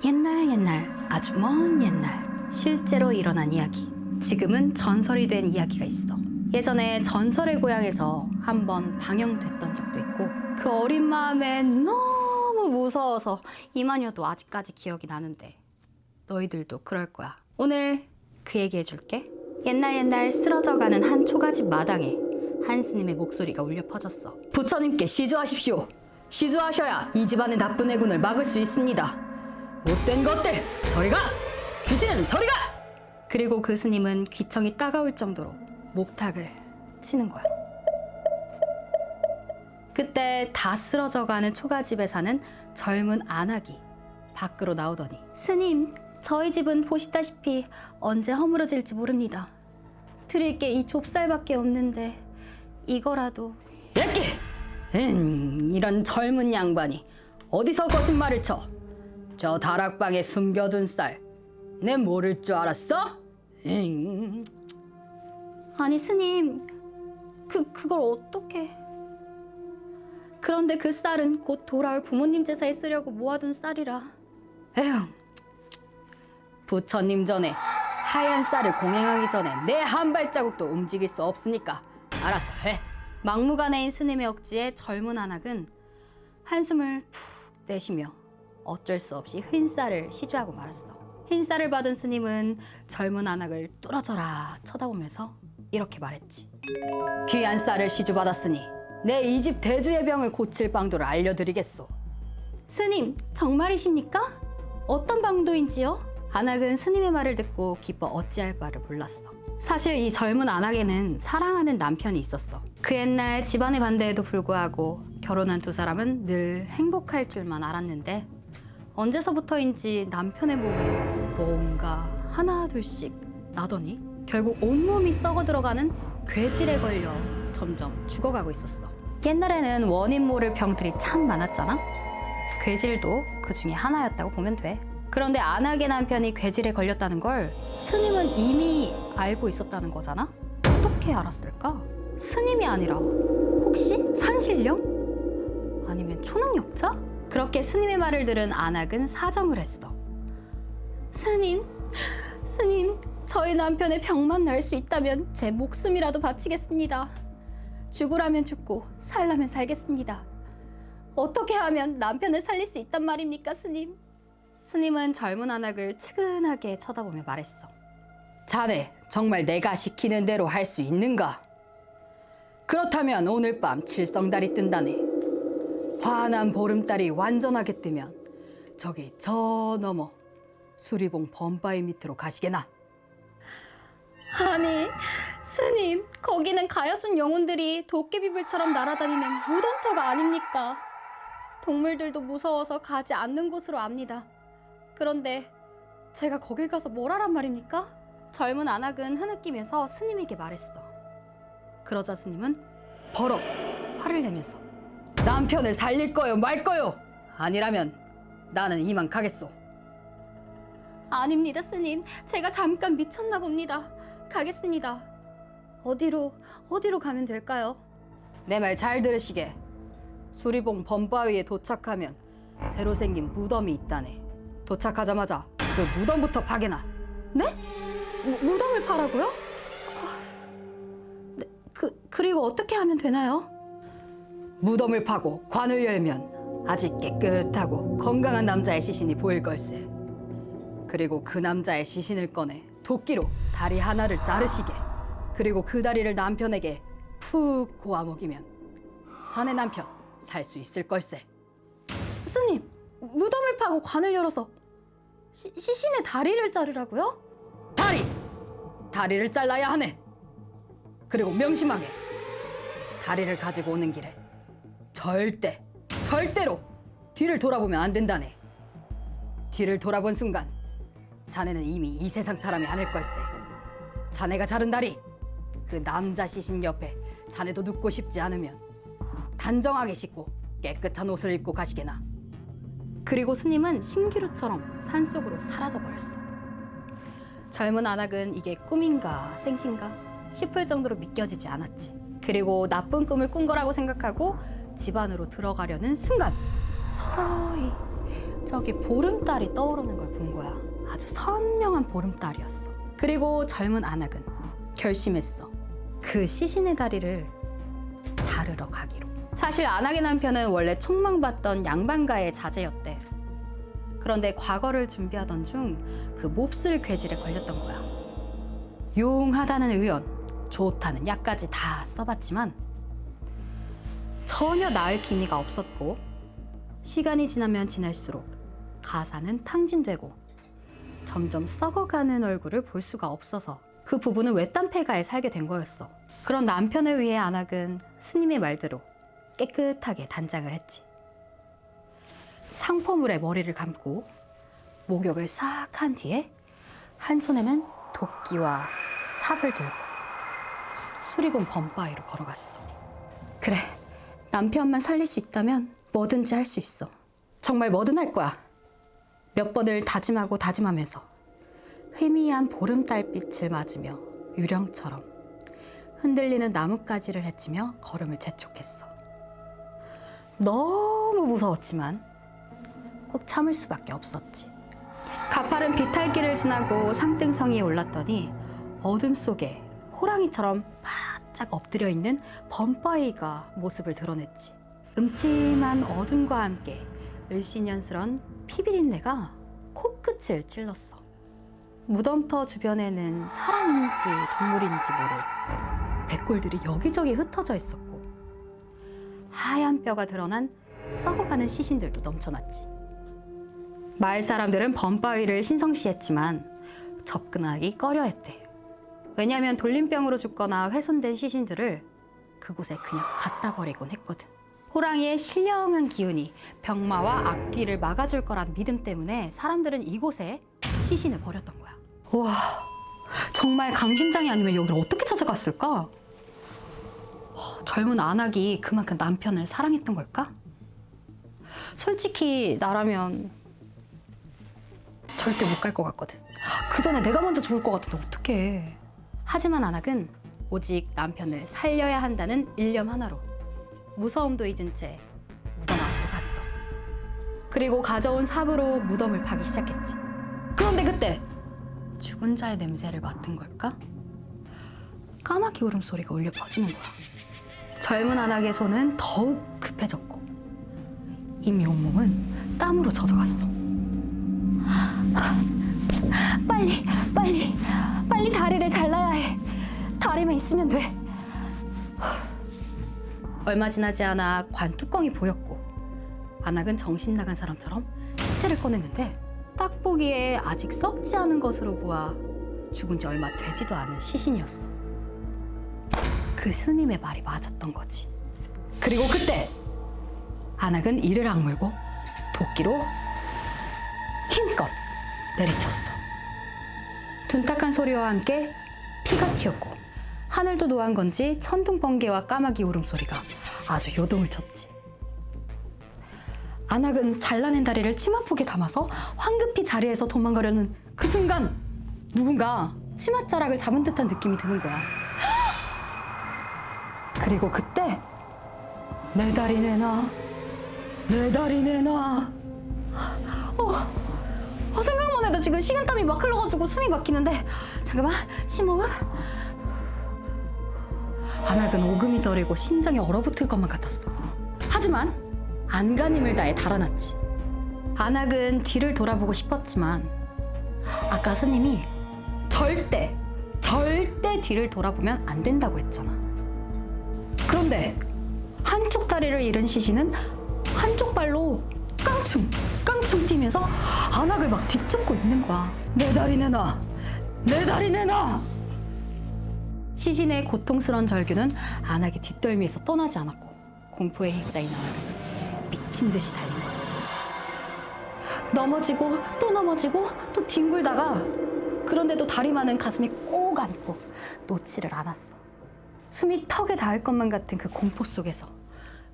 옛날 아주 먼 옛날 실제로 일어난 이야기. 지금은 전설이 된 이야기가 있어. 예전에 전설의 고향에서 한번 방영됐던 적도 있고 그 어린 마음에 너무 무서워서 이만여도 아직까지 기억이 나는데 너희들도 그럴 거야. 오늘 그 얘기 해줄게. 옛날 쓰러져가는 한 초가집 마당에 한 스님의 목소리가 울려 퍼졌어. 부처님께 시주하십시오. 시주하셔야 이 집안의 나쁜 해군을 막을 수 있습니다. 못된 것들 저리 가! 귀신은 저리 가! 그리고 그 스님은 귀청이 따가울 정도로 목탁을 치는 거야. 그때 다 쓰러져가는 초가집에 사는 젊은 안악이 밖으로 나오더니 스님, 저희 집은 보시다시피 언제 허물어질지 모릅니다. 드릴 게 이 좁쌀밖에 없는데 이거라도. 예끼! 이런 젊은 양반이 어디서 거짓말을 쳐? 저 다락방에 숨겨둔 쌀 내 모를 줄 알았어? 아니 스님, 그걸 어떻게? 그런데 그 쌀은 곧 돌아올 부모님 제사에 쓰려고 모아둔 쌀이라. 에휴, 부처님 전에 하얀 쌀을 공행하기 전에 내 한 발자국도 움직일 수 없으니까 알아서 해. 막무가내인 스님의 억지에 젊은 안악은 한숨을 푹 내쉬며 어쩔 수 없이 흰 쌀을 시주하고 말았어. 흰 쌀을 받은 스님은 젊은 안악을 뚫어져라 쳐다보면서 이렇게 말했지. 귀한 쌀을 시주받았으니 내 이 집 대주의 병을 고칠 방도를 알려드리겠소. 스님, 정말이십니까? 어떤 방도인지요? 안악은 스님의 말을 듣고 기뻐 어찌할 바를 몰랐어. 사실 이 젊은 안악에는 사랑하는 남편이 있었어. 그 옛날 집안의 반대에도 불구하고 결혼한 두 사람은 늘 행복할 줄만 알았는데 언제서부터인지 남편의 몸에 뭔가 하나 둘씩 나더니 결국 온몸이 썩어 들어가는 괴질에 걸려 점점 죽어가고 있었어. 옛날에는 원인 모를 병들이 참 많았잖아. 괴질도 그 중에 하나였다고 보면 돼. 그런데 안악의 남편이 괴질에 걸렸다는 걸 스님은 이미 알고 있었다는 거잖아. 어떻게 알았을까? 스님이 아니라 혹시 산신령? 아니면 초능력자? 그렇게 스님의 말을 들은 안악은 사정을 했어. 스님, 저희 남편의 병만 날 수 있다면 제 목숨이라도 바치겠습니다. 죽으라면 죽고 살라면 살겠습니다. 어떻게 하면 남편을 살릴 수 있단 말입니까, 스님? 스님은 젊은 안악을 측은하게 쳐다보며 말했어. 자네, 정말 내가 시키는 대로 할 수 있는가? 그렇다면 오늘 밤 칠성달이 뜬다네. 환한 보름달이 완전하게 뜨면 저기 저 너머 수리봉 범바위 밑으로 가시게나. 아니, 스님, 거기는 가엾은 영혼들이 도깨비불처럼 날아다니는 무덤터가 아닙니까? 동물들도 무서워서 가지 않는 곳으로 압니다. 그런데 제가 거길 가서 뭘 하란 말입니까? 젊은 안악은 흐느끼면서 스님에게 말했어. 그러자 스님은 버럭 화를 내면서 남편을 살릴 거요 말 거요? 아니라면 나는 이만 가겠소. 아닙니다, 스님. 제가 잠깐 미쳤나 봅니다. 가겠습니다. 어디로 가면 될까요? 내 말 잘 들으시게. 수리봉 범바위에 도착하면 새로 생긴 무덤이 있다네. 도착하자마자 그 무덤부터 파게나. 네? 무덤을 파라고요? 네, 그리고 어떻게 하면 되나요? 무덤을 파고 관을 열면 아직 깨끗하고 건강한 남자의 시신이 보일 걸세. 그리고 그 남자의 시신을 꺼내 도끼로 다리 하나를 자르시게. 그리고 그 다리를 남편에게 푹 고아 먹이면 자네 남편 살 수 있을 걸세. 스님, 무덤을 파고 관을 열어서 시신의 다리를 자르라고요? 다리를 잘라야 하네. 그리고 명심하게 다리를 가지고 오는 길에 절대로 뒤를 돌아보면 안 된다네. 뒤를 돌아본 순간 자네는 이미 이 세상 사람이 아닐 걸세. 자네가 자른 다리 그 남자 시신 옆에 자네도 눕고 싶지 않으면 단정하게 씻고 깨끗한 옷을 입고 가시게나. 그리고 스님은 신기루처럼 산속으로 사라져버렸어. 젊은 안악은 이게 꿈인가 생신가 싶을 정도로 믿겨지지 않았지. 그리고 나쁜 꿈을 꾼 거라고 생각하고 집 안으로 들어가려는 순간 서서히 저기 보름달이 떠오르는 걸 본 거야. 아주 선명한 보름달이었어. 그리고 젊은 안악은 결심했어. 그 시신의 다리를 자르러 가기로. 사실 안악의 남편은 원래 촉망받던 양반가의 자제였대. 그런데 과거를 준비하던 중 그 몹쓸 괴질에 걸렸던 거야. 용하다는 의언, 좋다는 약까지 다 써봤지만 전혀 나을 기미가 없었고, 시간이 지나면 지날수록 가사는 탕진되고 점점 썩어가는 얼굴을 볼 수가 없어서 그 부부는 외딴 폐가에 살게 된 거였어. 그런 남편에 의해 안악은 스님의 말대로 깨끗하게 단장을 했지. 상포물에 머리를 감고 목욕을 싹 한 뒤에 한 손에는 도끼와 삽을 들고 수리본 범바위로 걸어갔어. 그래, 남편만 살릴 수 있다면 뭐든지 할 수 있어. 정말 뭐든 할 거야. 몇 번을 다짐하고 다짐하면서 희미한 보름달빛을 맞으며 유령처럼 흔들리는 나뭇가지를 헤치며 걸음을 재촉했어. 너무 무서웠지만 꼭 참을 수밖에 없었지. 가파른 비탈길을 지나고 상등성이에 올랐더니 어둠 속에 호랑이처럼 바짝 엎드려 있는 범바위가 모습을 드러냈지. 음침한 어둠과 함께 을씨년스런 피비린내가 코끝을 찔렀어. 무덤터 주변에는 사람인지 동물인지 모를 백골들이 여기저기 흩어져 있었고, 하얀 뼈가 드러난 썩어가는 시신들도 넘쳐났지. 마을 사람들은 범바위를 신성시했지만 접근하기 꺼려했대. 왜냐하면 돌림병으로 죽거나 훼손된 시신들을 그곳에 그냥 갖다 버리곤 했거든. 호랑이의 신령한 기운이 병마와 악귀를 막아줄 거란 믿음 때문에 사람들은 이곳에 시신을 버렸던 거야. 와, 정말 강심장이 아니면 여기를 어떻게 찾아갔을까? 젊은 안악이 그만큼 남편을 사랑했던 걸까? 솔직히 나라면 절대 못 갈 것 같거든. 그 전에 내가 먼저 죽을 것 같은데 어떡해. 하지만 안악은 오직 남편을 살려야 한다는 일념 하나로 무서움도 잊은 채 무덤 앞으로 갔어. 그리고 가져온 삽으로 무덤을 파기 시작했지. 그런데 그때 죽은 자의 냄새를 맡은 걸까? 까마귀 울음소리가 울려 퍼지는 거야. 젊은 안악의 손은 더욱 급해졌고 이미 온몸은 땀으로 젖어갔어. 빨리 다리를 잘라야 해. 다리만 있으면 돼. 얼마 지나지 않아 관 뚜껑이 보였고 안악은 정신 나간 사람처럼 시체를 꺼냈는데 딱 보기에 아직 썩지 않은 것으로 보아 죽은 지 얼마 되지도 않은 시신이었어. 그 스님의 말이 맞았던 거지. 그리고 그때 안악은 이를 악물고 도끼로 힘껏 내리쳤어. 둔탁한 소리와 함께 피가 튀었고 하늘도 노한 건지 천둥번개와 까마귀 울음소리가 아주 요동을 쳤지. 안악은 잘라낸 다리를 치마폭에 담아서 황급히 자리에서 도망가려는 그 순간 누군가 치맛자락을 잡은 듯한 느낌이 드는 거야. 그리고 그때 내 다리 내놔, 내 다리 내놔. 생각만 해도 지금 식은땀이 막 흘러가지고 숨이 막히는데, 잠깐만, 심호흡. 안악은 오금이 저리고 심장이 얼어붙을 것만 같았어. 하지만 안간힘을 다해 달아났지. 안악은 뒤를 돌아보고 싶었지만 아까 스님이 절대 뒤를 돌아보면 안 된다고 했잖아. 그런데 한쪽 다리를 잃은 시신은 한쪽 발로 깡충 뛰면서 안악을 막 뒤쫓고 있는 거야. 내 다리 내놔, 내 다리 내놔. 시신의 고통스러운 절규는 안악의 뒷덜미에서 떠나지 않았고 공포에 휩싸인 안악은 미친 듯이 달린 거지. 넘어지고 또 뒹굴다가 그런데도 다리만은 가슴에 꼭 안고 놓지를 않았어. 숨이 턱에 닿을 것만 같은 그 공포 속에서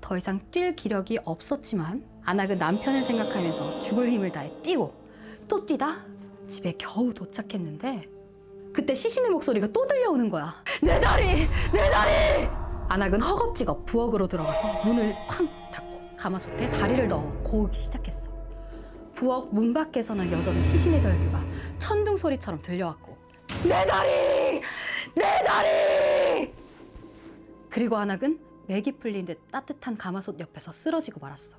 더 이상 뛸 기력이 없었지만 안악은 남편을 생각하면서 죽을 힘을 다해 뛰고 또 뛰다 집에 겨우 도착했는데 그때 시신의 목소리가 또 들려오는 거야. 내 다리! 내 다리! 안악은 허겁지겁 부엌으로 들어가서 문을 쾅 닫고 가마솥에 다리를 넣어 고우기 시작했어. 부엌 문 밖에서는 여전히 시신의 절규가 천둥 소리처럼 들려왔고, 내 다리! 내 다리! 그리고 한학은 맥이 풀린 듯 따뜻한 가마솥 옆에서 쓰러지고 말았어.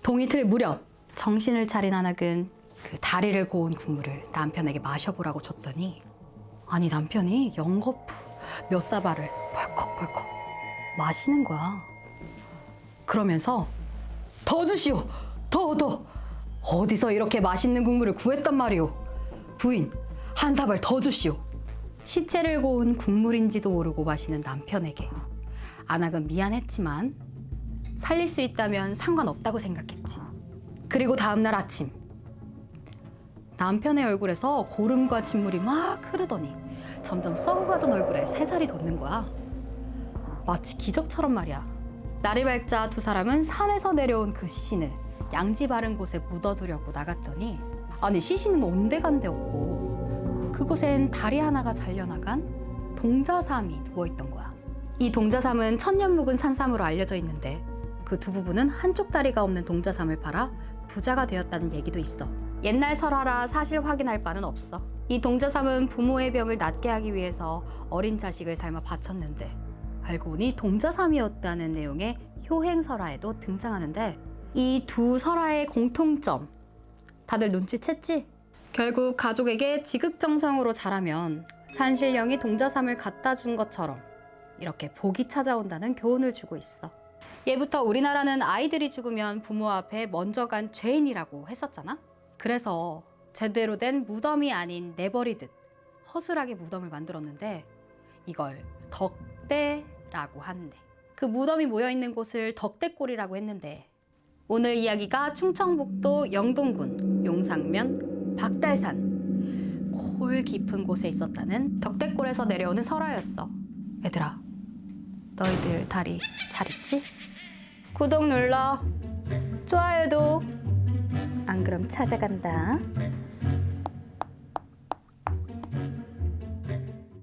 동이틀 무렵 정신을 차린 한학은 그 다리를 고운 국물을 남편에게 마셔보라고 줬더니, 아니 남편이 연거푸 몇 사발을 벌컥벌컥 마시는 거야. 그러면서 더 주시오! 더! 어디서 이렇게 맛있는 국물을 구했단 말이오? 부인, 한 사발 더 주시오. 시체를 고운 국물인지도 모르고 마시는 남편에게 안학은 미안했지만 살릴 수 있다면 상관없다고 생각했지. 그리고 다음날 아침, 남편의 얼굴에서 고름과 진물이 막 흐르더니 점점 썩어가던 얼굴에 새살이 돋는 거야. 마치 기적처럼 말이야. 날이 밝자 두 사람은 산에서 내려온 그 시신을 양지 바른 곳에 묻어두려고 나갔더니, 아니 시신은 온데간데 없고 그곳엔 다리 하나가 잘려나간 동자삼이 누워있던 거야. 이 동자삼은 천년 묵은 산삼으로 알려져 있는데 그 두 부부는 한쪽 다리가 없는 동자삼을 팔아 부자가 되었다는 얘기도 있어. 옛날 설화라 사실 확인할 바는 없어. 이 동자삼은 부모의 병을 낫게 하기 위해서 어린 자식을 삶아 바쳤는데, 알고 보니 동자삼이었다는 내용의 효행설화에도 등장하는데, 이 두 설화의 공통점 다들 눈치챘지? 결국 가족에게 지극정성으로 자라면 산신령이 동자삼을 갖다 준 것처럼 이렇게 복이 찾아온다는 교훈을 주고 있어. 예부터 우리나라는 아이들이 죽으면 부모 앞에 먼저 간 죄인이라고 했었잖아? 그래서 제대로 된 무덤이 아닌 내버리듯 허술하게 무덤을 만들었는데 이걸 덕대라고 한대. 그 무덤이 모여있는 곳을 덕대골이라고 했는데, 오늘 이야기가 충청북도 영동군 용상면 박달산 골 깊은 곳에 있었다는 덕대골에서 내려오는 설화였어. 얘들아, 너희들 다리 잘 있지? 구독 눌러. 좋아요도. 안 그럼 찾아간다.